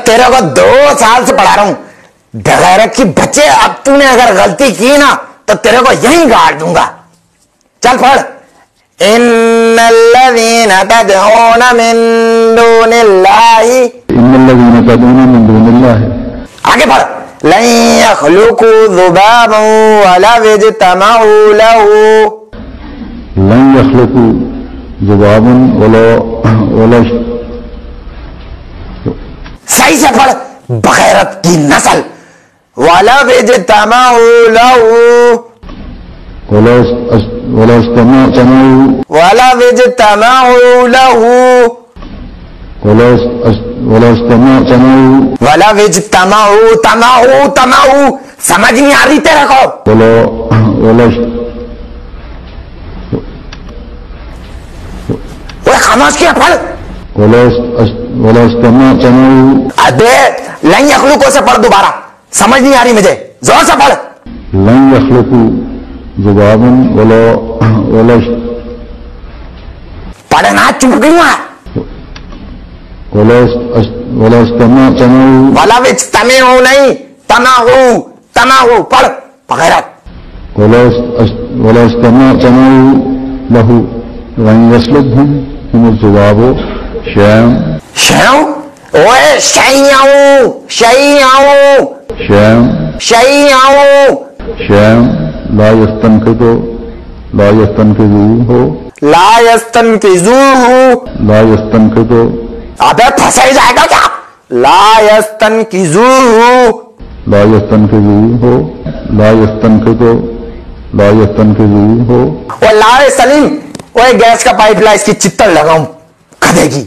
تیرے کو 2 سال سے پڑھا رہا ہوں بغیرت کی بچے. اب تو نے اگر غلطی کی نا تو تیرے کو یہیں گاڑ دوں گا. چل پڑھ. ان الذین تدعون من دون اللہ. ان الذین تدعون من دون اللہ. آگے پڑھ. لن يخلقوا ذبابا ولو اجتمعوا له. لن يخلقوا ذبابا ولو صحیح سے پڑھ. بغیرت کی نسل. ولو اجتمعوا له. ولو اجتمعوا له. ولو اجتمعوا. سمجھ نہیں آ رہی تیرے کو؟ وہ خاموش کیا پڑھ. ابے لن یخلقوا سے پڑھ دوبارہ. سمجھ نہیں آ رہی مجھے. زور سے پڑھ. لن يخلقوا ذبابا ولو پڑھنا چپ گئی ہے. ولو اجتمعوا. ولو اجتمعوا نہیں تمعوا پڑھ. بغیرت. ولو اجتمعوا له وان يسلبهم الذباب شيئا. اوے شيئا لا يستنقذوه. ابے پھنسا ہی جائے گا کیا؟ لا يستنقذوه. وہ لا سلیم. وہ گیس کا پائپ لا اس کی چتر لگاؤں کھدے کی.